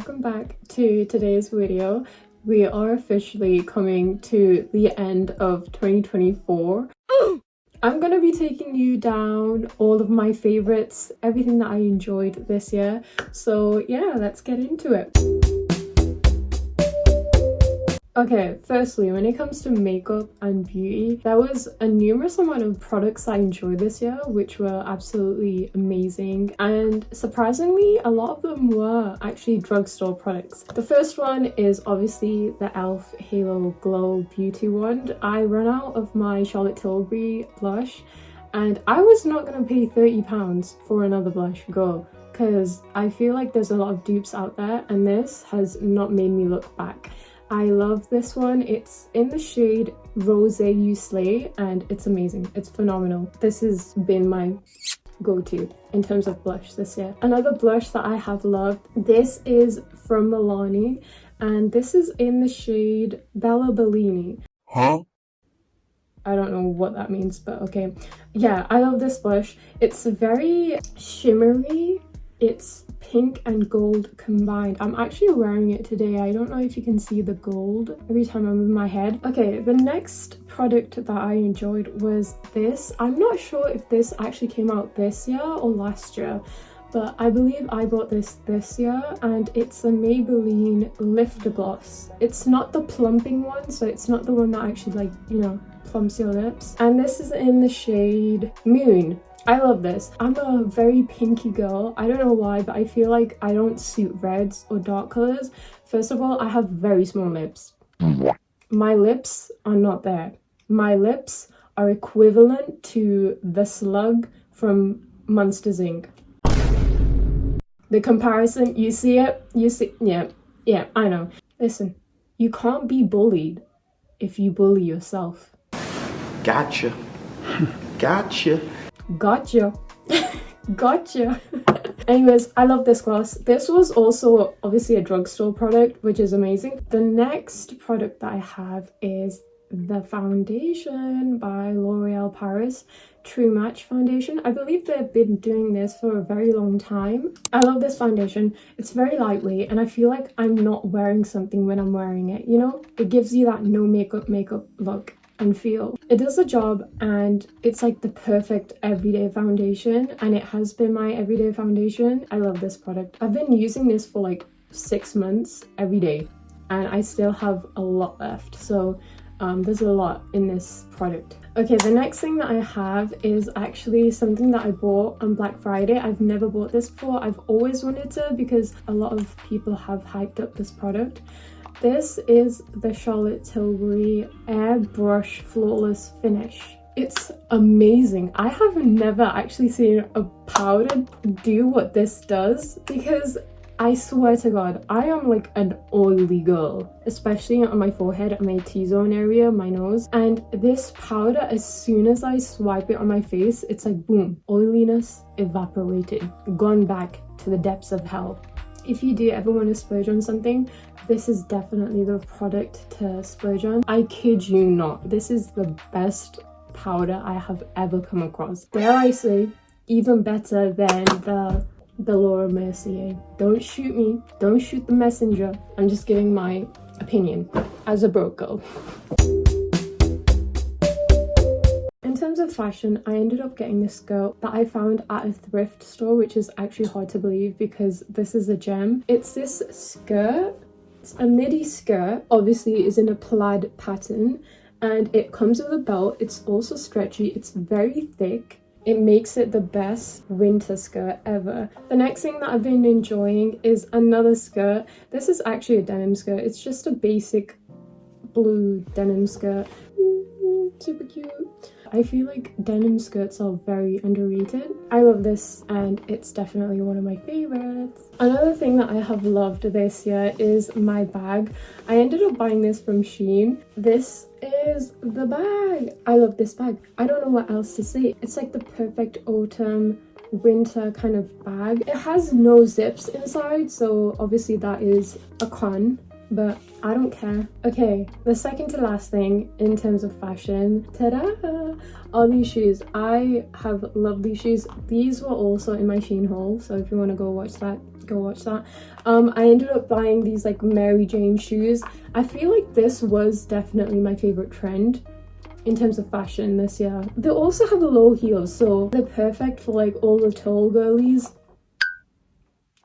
welcome back to today's video. We are officially coming to the end of 2024. I'm gonna be taking you down all of my favorites, everything that I enjoyed this year. So yeah, let's get into it. Okay, firstly, when it comes to makeup and beauty, there was a numerous amount of products I enjoyed this year, which were absolutely amazing. And surprisingly, a lot of them were actually drugstore products. The first one is obviously the E.l.f. Halo Glow Beauty Wand. I ran out of my Charlotte Tilbury blush, and I was not gonna pay £30 for another blush, girl, because I feel like there's a lot of dupes out there, and this has not made me look back. I love this one. It's in the shade Rose You Slay and it's amazing. It's phenomenal. This has been my go-to in terms of blush this year. Another blush that I have loved, this is from Milani and this is in the shade bellini. I don't know what that means, but okay. Yeah, I love this blush. It's very shimmery. It's pink and gold combined. I'm actually wearing it today. I don't know if you can see the gold every time I move my head. Okay, the next product that I enjoyed was this. I'm not sure if this actually came out this year or last year, but I believe I bought this year, and it's a Maybelline Lift Gloss. It's not the plumping one, so it's not the one that actually, like, you know, plumps your lips. And this is in the shade Moon. I love this. I'm a very pinky girl. I don't know why, but I feel like I don't suit reds or dark colors. First of all, I have very small lips. My lips are not there. My lips are equivalent to the slug from Monsters Inc. The comparison, you see it? You see, yeah, I know. Listen, you can't be bullied if you bully yourself. Gotcha. Gotcha. Gotcha. Gotcha. Anyways, I love this gloss. This was also obviously a drugstore product, which is amazing. The next product that I have is the foundation by L'Oreal Paris True Match foundation. I believe they've been doing this for a very long time. I love this foundation. It's very lightweight and I feel like I'm not wearing something when I'm wearing it, you know? It gives you that no makeup look and feel. It does the job, and it's like the perfect everyday foundation, and it has been my everyday foundation. I love this product. I've been using this for like 6 months every day and I still have a lot left, so there's a lot in this product. Okay, the next thing that I have is actually something that I bought on Black Friday. I've never bought this before. I've always wanted to because a lot of people have hyped up this product. This is the Charlotte Tilbury AIRBRUSH Flawless Finish. It's amazing. I have never actually seen a powder do what this does, because I swear to God, I am like an oily girl, especially on my forehead and my T-zone area, my nose. And this powder, as soon as I swipe it on my face, it's like boom, oiliness evaporated, gone back to the depths of hell. If you do ever want to splurge on something, this is definitely the product to splurge on. I kid you not, this is the best powder I have ever come across. Dare I say, even better than the Laura Mercier. Don't shoot me, don't shoot the messenger. I'm just giving my opinion as a broke girl. In terms of fashion, I ended up getting this skirt that I found at a thrift store, which is actually hard to believe because this is a gem. It's this skirt. It's a midi skirt, obviously is in a plaid pattern, and it comes with a belt. It's also stretchy, it's very thick. It makes it the best winter skirt ever. The next thing that I've been enjoying is another skirt. This is actually a denim skirt. It's just a basic blue denim skirt. Super cute. I feel like denim skirts are very underrated. I love this and it's definitely one of my favorites. Another thing that I have loved this year is my bag. I ended up buying this from Shein. This is the bag. I love this bag. I don't know what else to say. It's like the perfect autumn winter kind of bag. It has no zips inside, so obviously that is a con. but I don't care. Okay, the second to last thing in terms of fashion, ta-da, are these shoes. I have loved these shoes. These were also in my Shein haul, so if you want to go watch that, go watch that. I ended up buying these like Mary Jane shoes. I feel like this was definitely my favorite trend in terms of fashion this year. They also have low heels, so they're perfect for like all the tall girlies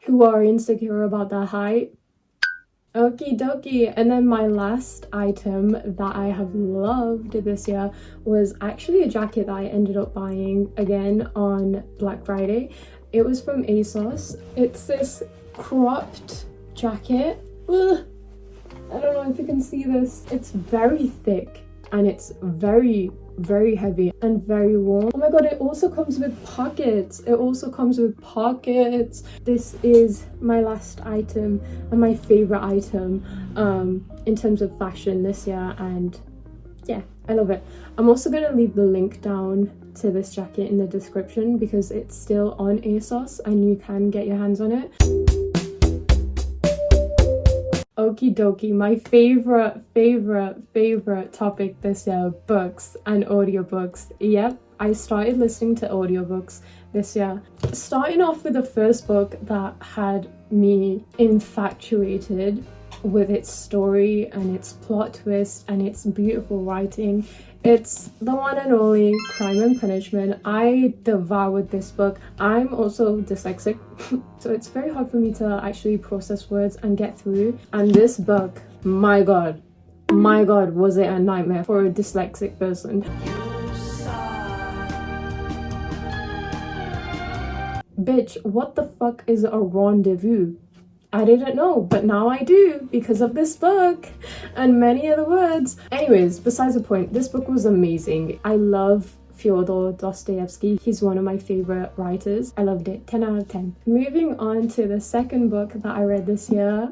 who are insecure about their height. Okie dokie. And then my last item that I have loved this year was actually a jacket that I ended up buying again on Black Friday. It was from ASOS. It's this cropped jacket. Ugh. I don't know if you can see this. It's very thick and it's very heavy and very warm. Oh my god, it also comes with pockets. This is my last item and my favorite item in terms of fashion this year, and yeah, I love it. I'm also going to leave the link down to this jacket in the description because it's still on ASOS and you can get your hands on it. Okie dokie, my favorite topic this year, books and audiobooks. Yep, I started listening to audiobooks this year. Starting off with the first book that had me infatuated with its story and its plot twist and its beautiful writing. It's the one and only Crime and Punishment. I devoured this book. I'm also dyslexic, so it's very hard for me to actually process words and get through. And this book, my god, was it a nightmare for a dyslexic person. Bitch, what the fuck is a rendezvous? I didn't know, but now I do because of this book and many other words. Anyways, besides the point, this book was amazing. I love Fyodor Dostoevsky. He's one of my favorite writers. I loved it. 10 out of 10. Moving on to the second book that I read this year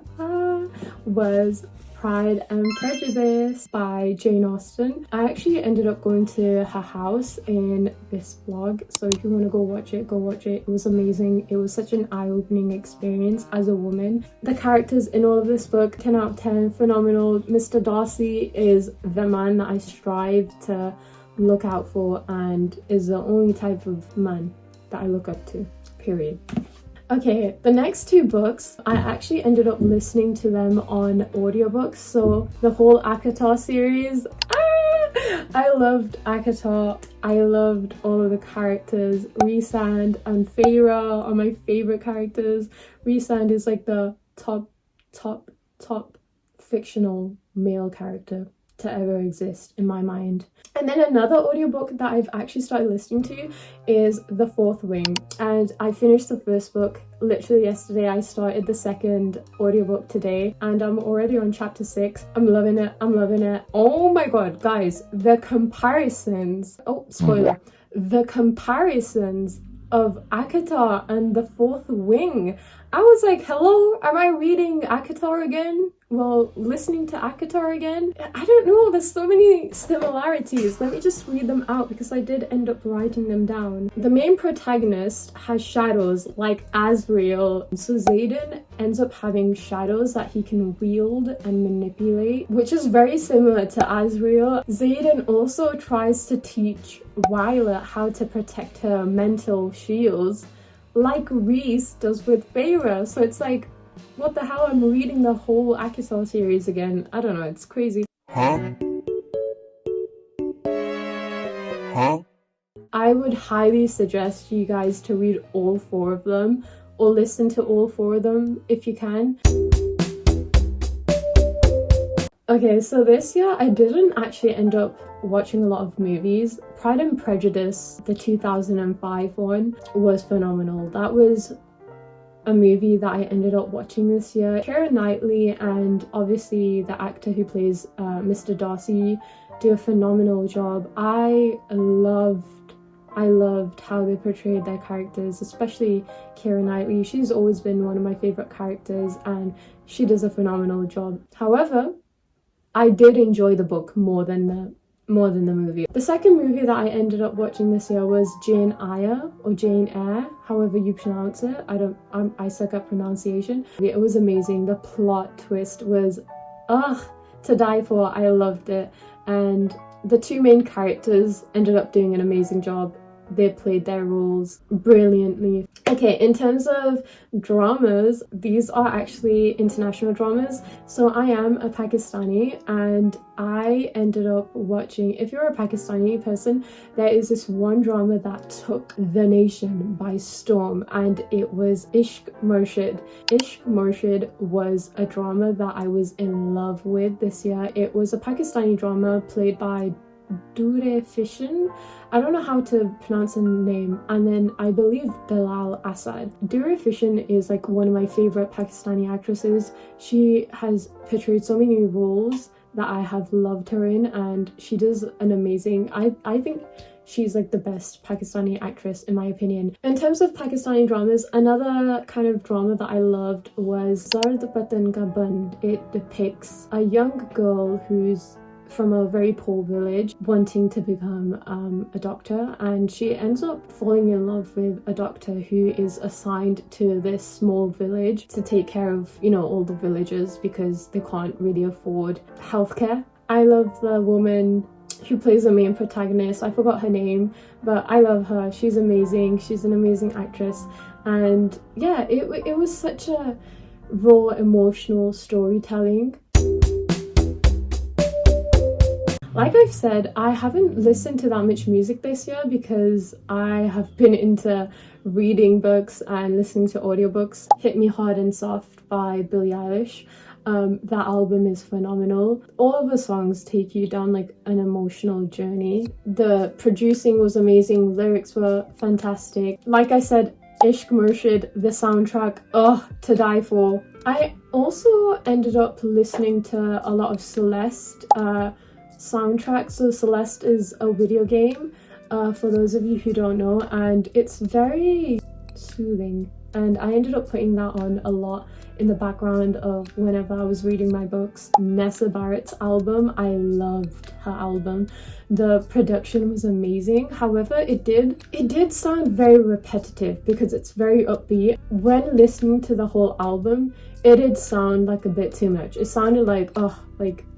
was Pride and Prejudice by Jane Austen. I actually ended up going to her house in this vlog, so if you want to go watch it, go watch it. It was amazing. It was such an eye-opening experience as a woman. The characters in all of this book, 10 out of 10, phenomenal. Mr. Darcy is the man that I strive to look out for and is the only type of man that I look up to, period. Okay, the next two books, I actually ended up listening to them on audiobooks. So the whole ACOTAR series, I loved ACOTAR. I loved all of the characters. Rhysand and Tera are my favorite characters. Rhysand is like the top fictional male character to ever exist in my mind. And then another audiobook that I've actually started listening to is The Fourth Wing, and I finished the first book literally yesterday. I started the second audiobook today and I'm already on chapter 6. I'm loving it. Oh my god, guys, the comparisons, the comparisons of ACOTAR and The Fourth Wing. I was like, hello, am I reading ACOTAR again? Well, listening to ACOTAR again? I don't know, there's so many similarities. Let me just read them out because I did end up writing them down. The main protagonist has shadows like Azrael. So Xaden ends up having shadows that he can wield and manipulate, which is very similar to Azrael. Xaden also tries to teach Violet how to protect her mental shields, like Rhys does with Feyre. So it's like, what the hell? I'm reading the whole ACOTAR series again. I don't know, it's crazy. Huh? I would highly suggest you guys to read all 4 of them or listen to all 4 of them if you can. Okay, so this year I didn't actually end up watching a lot of movies. Pride and Prejudice, the 2005 one, was phenomenal. That was a movie that I ended up watching this year. Keira Knightley and obviously the actor who plays Mr. Darcy do a phenomenal job. I loved how they portrayed their characters, especially Keira Knightley. She's always been one of my favorite characters and she does a phenomenal job. However, I did enjoy the book more than the movie. The second movie that I ended up watching this year was Jane Eyre or Jane Eyre, however you pronounce it. I suck at pronunciation. It was amazing. The plot twist was to die for. I loved it, and the two main characters ended up doing an amazing job. They played their roles brilliantly. Okay, in terms of dramas, these are actually international dramas. So I am a Pakistani, and I ended up watching, if you're a Pakistani person, there is this one drama that took the nation by storm, and it was Ishq Murshid. Ishq Murshid was a drama that I was in love with this year. It was a Pakistani drama played by Dostoevsky. I don't know how to pronounce her name, and then I believe Bilal Assad. Dostoevsky is like one of my favorite Pakistani actresses. She has portrayed so many roles that I have loved her in, and she does an amazing, I think she's like the best Pakistani actress in my opinion. In terms of Pakistani dramas, another kind of drama that I loved was Zard Patan Ka Band. It depicts a young girl who's from a very poor village wanting to become a doctor, and she ends up falling in love with a doctor who is assigned to this small village to take care of, you know, all the villagers because they can't really afford healthcare. I love the woman who plays the main protagonist. I forgot her name, but I love her. She's amazing. She's an amazing actress, and yeah, it was such a raw emotional storytelling. Like I've said, I haven't listened to that much music this year because I have been into reading books and listening to audiobooks. Hit Me Hard and Soft by Billie Eilish. That album is phenomenal. All of the songs take you down like an emotional journey. The producing was amazing, lyrics were fantastic. Like I said, Ishq Murshid, the soundtrack, to die for. I also ended up listening to a lot of Celeste soundtrack. So Celeste is a video game, for those of you who don't know, and it's very soothing, and I ended up putting that on a lot in the background of whenever I was reading my books. Nessa Barrett's album, I loved her album. The production was amazing. However, it did sound very repetitive because it's very upbeat. When listening to the whole album, it did sound like a bit too much. It sounded like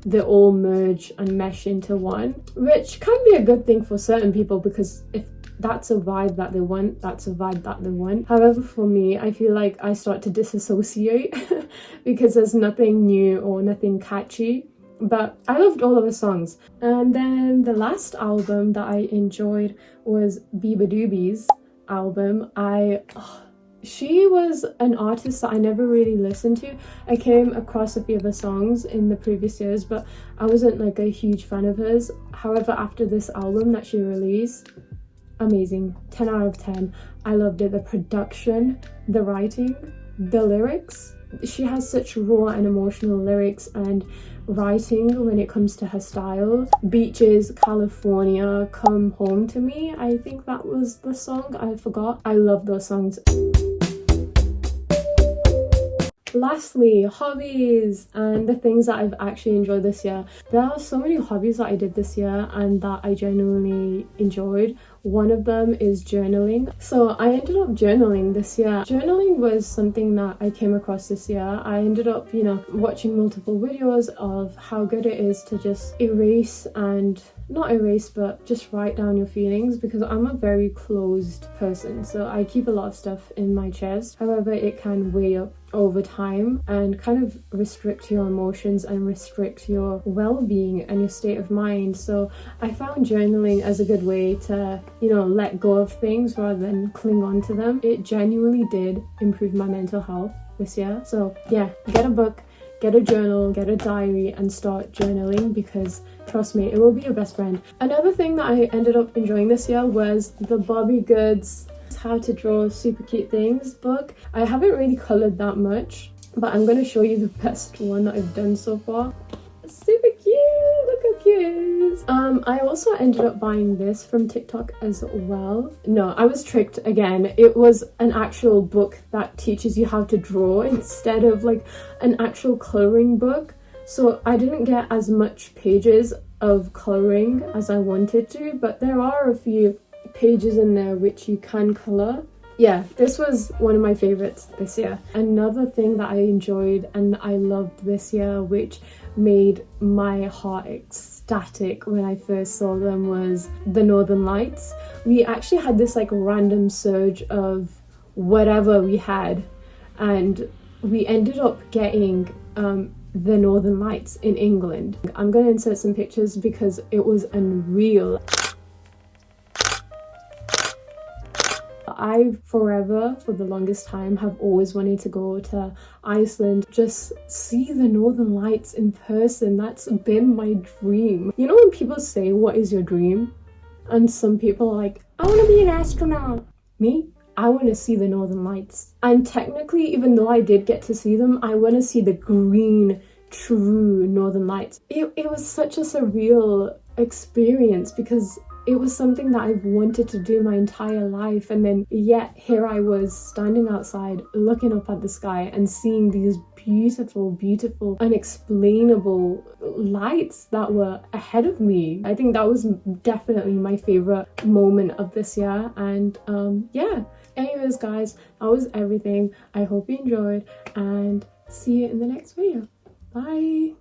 they all merge and mesh into one, which can be a good thing for certain people because if that's a vibe that they want, that's a vibe that they want. However, for me, I feel like I start to disassociate because there's nothing new or nothing catchy. But I loved all of the songs. And then the last album that I enjoyed was Beabadoobee's album. She was an artist that I never really listened to. I came across a few of her songs in the previous years, but I wasn't like a huge fan of hers. However, after this album that she released, amazing, 10 out of 10. I loved it. The production, the writing, the lyrics. She has such raw and emotional lyrics and writing when it comes to her style. Beaches, California, Come Home to Me, I think that was the song, I forgot. I love those songs. Lastly, hobbies and the things that I've actually enjoyed this year. There are so many hobbies that I did this year and that I genuinely enjoyed. One of them is journaling. So I ended up journaling this year. Journaling was something that I came across this year. I ended up, watching multiple videos of how good it is to just not erase, but just write down your feelings, because I'm a very closed person. So I keep a lot of stuff in my chest. However, it can weigh up over time and kind of restrict your emotions and restrict your well-being and your state of mind. So I found journaling as a good way to, let go of things rather than cling on to them. It genuinely did improve my mental health this year. So yeah, get a book, get a journal, get a diary and start journaling, because trust me, it will be your best friend. Another thing that I ended up enjoying this year was the Bobby Goods How to Draw Super Cute Things book. I haven't really coloured that much, but I'm going to show you the best one that I've done so far. Super cute! Look how cute it is! I also ended up buying this from TikTok as well. No, I was tricked again. It was an actual book that teaches you how to draw instead of like an actual colouring book. So I didn't get as much pages of colouring as I wanted to, but there are a few pages in there which you can colour. Yeah, this was one of my favorites this year. Another thing that I enjoyed and I loved this year, which made my heart ecstatic when I first saw them was the Northern Lights. We actually had this like random surge of whatever we had, and we ended up getting the Northern Lights in England. I'm gonna insert some pictures because it was unreal. I forever, for the longest time, have always wanted to go to Iceland, just see the Northern Lights in person. That's been my dream. You know when people say, what is your dream? And some people are like, I want to be an astronaut. Me? I want to see the Northern Lights. And technically, even though I did get to see them, I want to see the green, true Northern Lights. It was such a surreal experience because it was something that I've wanted to do my entire life, and then yet here I was standing outside looking up at the sky and seeing these beautiful, beautiful, unexplainable lights that were ahead of me. I think that was definitely my favorite moment of this year. And yeah, anyways guys, that was everything. I hope you enjoyed, and see you in the next video. Bye.